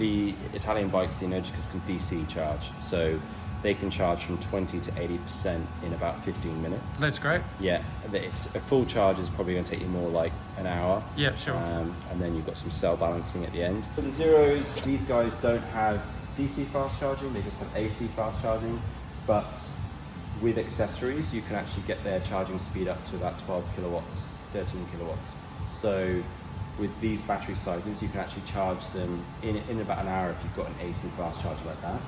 the Italian bikes, the Energicas, can DC charge. So they can charge from 20 to 80% in about 15 minutes. That's great. Yeah, it's, a full charge is probably going to take you more like an hour. Yeah, sure. And then you've got some cell balancing at the end. For the Zeros, these guys don't have DC fast charging, they just have AC fast charging. But with accessories, you can actually get their charging speed up to about 12 kilowatts, 13 kilowatts. So with these battery sizes, you can actually charge them in about an hour if you've got an AC fast charger like that.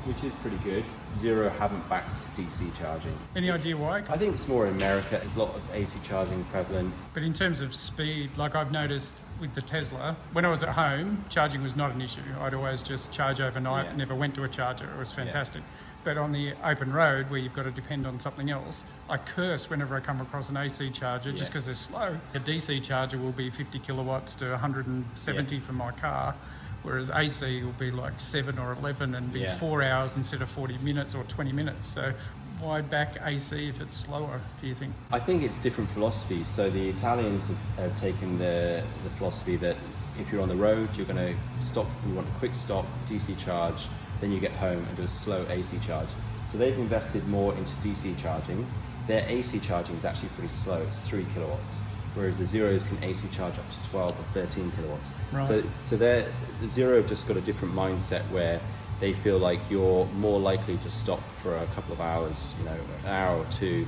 Which is pretty good. Zero haven't backed DC charging. Any idea why? I think it's more in America. There's a lot of AC charging prevalent. But in terms of speed, like I've noticed with the Tesla, when I was at home, charging was not an issue. I'd always just charge overnight, never went to a charger. It was fantastic. But on the open road where you've got to depend on something else, I curse whenever I come across an AC charger just because they're slow. A DC charger will be 50 kilowatts to 170 for my car. Whereas AC will be like 7 or 11 and be 4 hours instead of 40 minutes or 20 minutes. So why back AC if it's slower, do you think? I think it's different philosophies. So the Italians have taken the philosophy that if you're on the road, you're going to stop, you want a quick stop, DC charge, then you get home and do a slow AC charge. So they've invested more into DC charging. Their AC charging is actually pretty slow, it's 3 kilowatts. Whereas the Zeros can AC charge up to 12 or 13 kilowatts. Right. So the Zero have just got a different mindset where they feel like you're more likely to stop for a couple of hours, you know, an hour or two,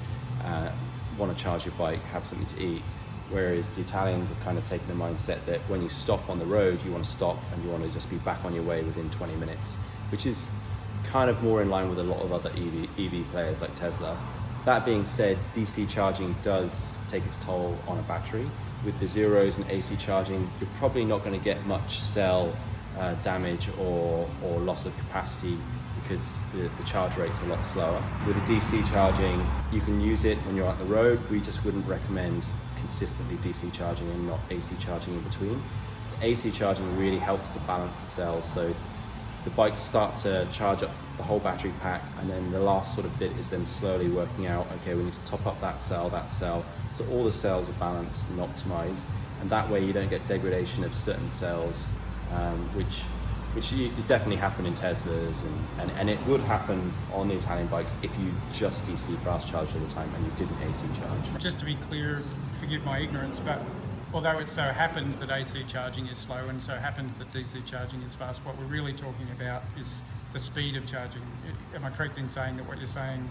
want to charge your bike, have something to eat. Whereas the Italians have kind of taken the mindset that when you stop on the road, you want to stop and you want to just be back on your way within 20 minutes, which is kind of more in line with a lot of other EV players like Tesla. That being said, DC charging does take its toll on a battery. With the Zeros and AC charging, you're probably not going to get much cell damage or loss of capacity because the charge rate's a lot slower. With the DC charging, you can use it when you're on the road. We just wouldn't recommend consistently DC charging and not AC charging in between. The AC charging really helps to balance the cells, so the bikes start to charge up the whole battery pack, and then the last sort of bit is then slowly working out, okay, we need to top up that cell. So all the cells are balanced and optimized, and that way you don't get degradation of certain cells, which is definitely happened in Teslas, and it would happen on the Italian bikes if you just DC fast charged all the time and you didn't AC charge. Just to be clear, forgive my ignorance, but although it so happens that AC charging is slow and so happens that DC charging is fast, what we're really talking about is the speed of charging. Am I correct in saying that what you're saying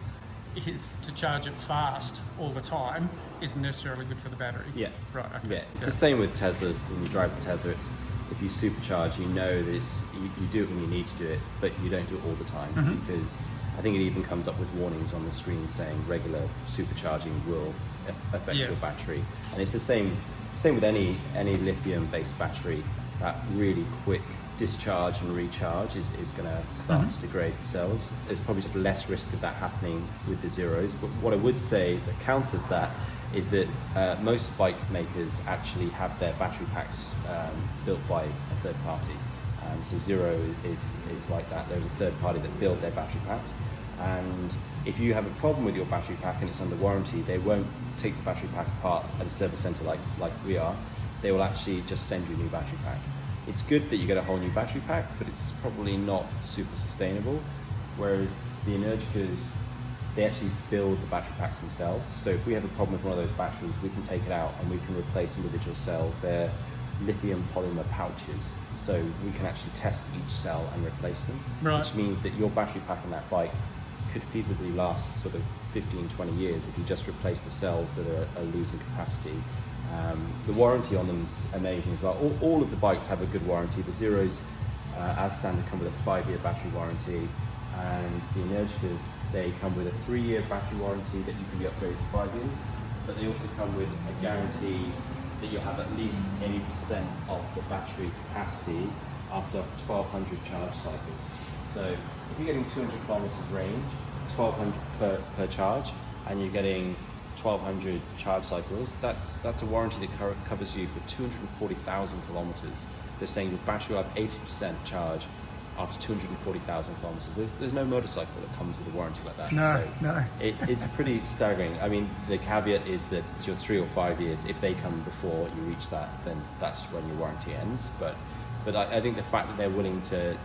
is to charge it fast all the time isn't necessarily good for the battery? Yeah. Right, okay. Yeah, it's the same with Teslas. When you drive a Tesla, if you supercharge, you know that you do it when you need to do it, but you don't do it all the time, because I think it even comes up with warnings on the screen saying regular supercharging will affect your battery. And it's the same with any lithium-based battery. That really quick discharge and recharge is going to start to degrade the cells. There's probably just less risk of that happening with the Zeros. But what I would say that counters that is that most bike makers actually have their battery packs built by a third party. So Zero is like that. There's a third party that build their battery packs. And if you have a problem with your battery pack and it's under warranty, they won't take the battery pack apart at a service center like we are. They will actually just send you a new battery pack. It's good that you get a whole new battery pack, but it's probably not super sustainable. Whereas the Energicas, they actually build the battery packs themselves. So if we have a problem with one of those batteries, we can take it out and we can replace individual cells. They're lithium polymer pouches. So we can actually test each cell and replace them, which means that your battery pack on that bike could feasibly last sort of 15, 20 years if you just replace the cells that are losing capacity. The warranty on them is amazing as well. All of the bikes have a good warranty. The Zeros, as standard, come with a 5-year battery warranty, and the Energicas, they come with a 3-year battery warranty that you can be upgraded to 5 years, but they also come with a guarantee that you'll have at least 80% of the battery capacity after 1,200 charge cycles. So if you're getting 200 kilometers range, 1,200 per charge, and you're getting 1,200 charge cycles, that's a warranty that covers you for 240,000 kilometers. They're saying your battery will have 80% charge after 240,000 kilometers. There's no motorcycle that comes with a warranty like that. No. It's pretty staggering. I mean, the caveat is that it's your 3 or 5 years. If they come before you reach that, then that's when your warranty ends. But But I think the fact that they're willing to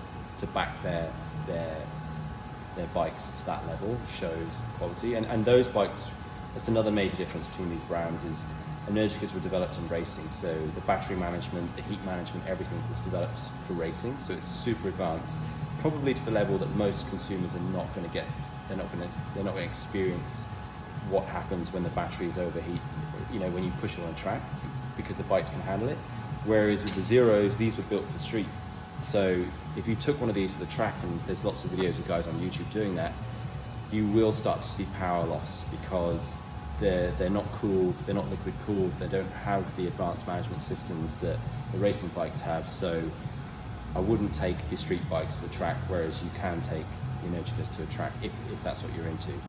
back their bikes to that level shows quality. And those bikes, that's another major difference between these brands, is Energicas were developed in racing, so the battery management, the heat management, everything was developed for racing, so it's super advanced, probably to the level that most consumers are not going to get. They're not going to experience what happens when the batteries overheat, you know, when you push it on a track, because the bikes can handle it. Whereas with the Zeros, these were built for street. So if you took one of these to the track, and there's lots of videos of guys on YouTube doing that, you will start to see power loss, because they're not cooled, they're not liquid cooled, they don't have the advanced management systems that the racing bikes have. So I wouldn't take your street bike to the track, whereas you can take your Energicas to a track if that's what you're into.